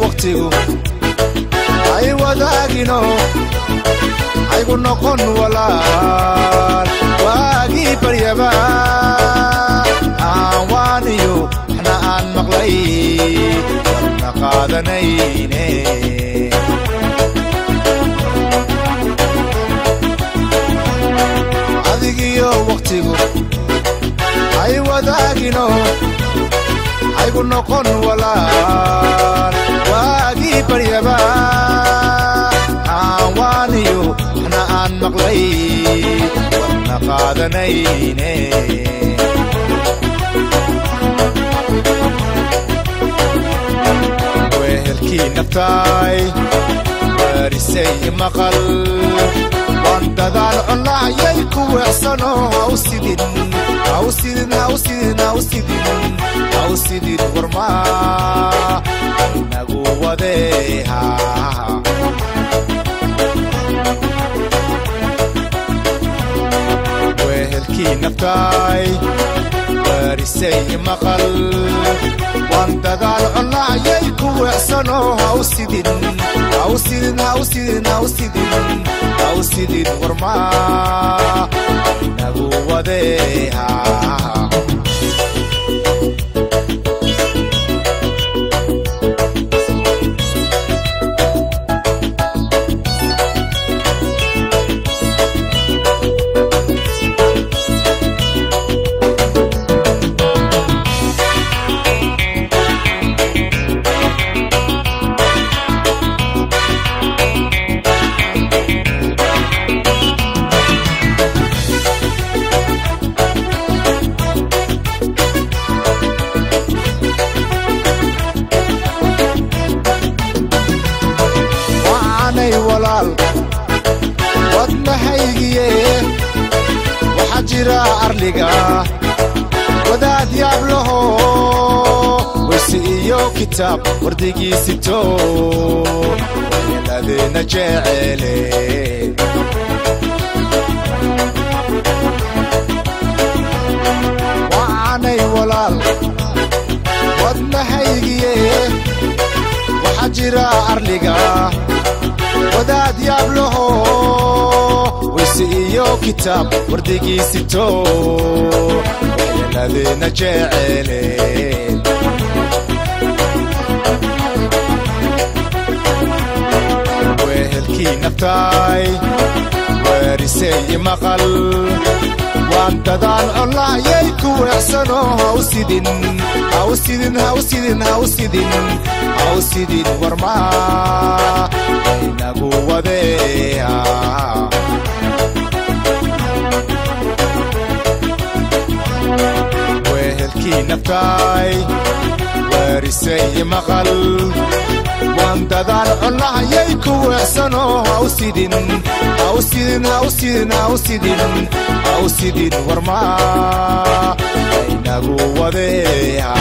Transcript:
waqtigu ay wadaagino ay ku noqon walaal waagi baryaba awaaniyo ana aan maqlay warna qaadanayne adigiyo waqtigu ay wadaagino ay ku noqon walaal waagi baryaba awaaniyo ana aan maqlay warna qaadanayne wehelkii naftaay warisay maqal wandadaan cunayay ku weecsano hawsidin warmaa inagu wadeeha wehelkii naftaay warisay maqal wandadaan cunayay ku weecsano hawsidin warmaa inagu wadeeha wadnahaygiye waxaa jira arliga wadaad yaab laho wayse iyo kitaab wardigiisito yeeladeena jecele waanay walaal wadnahaygiye waxaa jira arliga wadaad yaab laho wayse iyo kitaab wardigiisito yeeladeena jecele wehelkii naftaay warisay maqal wandadaan cunayay ku weecsano hawsidin warmaa inagu wadeeha wehelkii naftaay warisay maqal wandadaan cunayay ku weecsano hawsidin warmaa inagu wadeeha